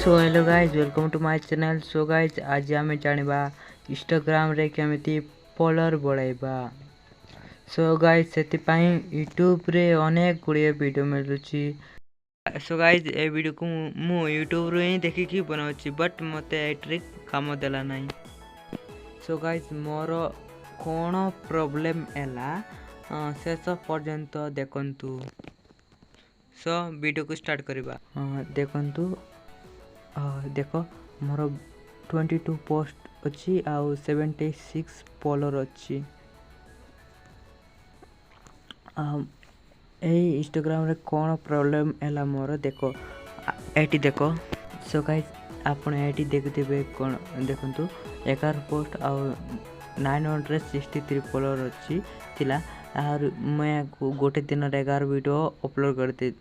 So hello guys welcome to my channel. So guys आज आम जाना इंस्टाग्राम रे केमिति फॉलोअर बढ़ाइबा। सो गाइज से यूट्यूब रे अनेक गुड़िया वीडियो मिलुची। सो गाइज ए वीडियो को मु यूट्यूब रे ही देखिकी बनाउची बट मते ए ट्रिक काम देला नहीं। सो गाइज मोर कौन प्रॉब्लम एला शेष पर्यंत देखंतु। सो वीडियो को स्टार्ट करिबा। देखंतु देख मोर 22 पोस्ट अच्छी आउ 76 फॉलोअर अच्छी इंस्टाग्राम रे कौन प्रॉब्लम है मोर देख एटी देख। सो गाइस आपण एटी देखुथिबे कौन देखंतु 11 पोस्ट आउ 963 फॉलोअर अच्छी थिला आर मैं गोटे दिन 11 वीडियो अपलोड करती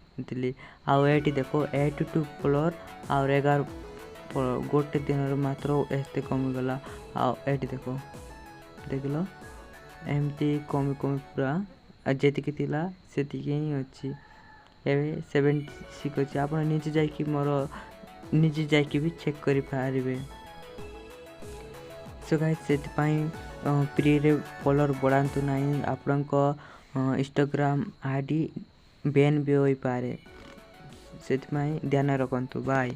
आउ एटी देखो 82 फॉलोअर आउ 11 गोटे दिन मात्र एते कमी गला। आउ एटी देखो देख लो एमती कमी कमी पूरा जेतिकी थिला सेतिकी ही अच्छी एबे 76 अच्छी। आप निजे जाइकी मोर निजे जाइकी भी चेक करि पारिबे। सो गाइस सेति पई फ्री रे फॉलोअर बढ़ांतु नहीं आपनको इंस्टाग्राम आईडी बैन भी होई पारे सेति पई ध्यान रखंतु। बाय।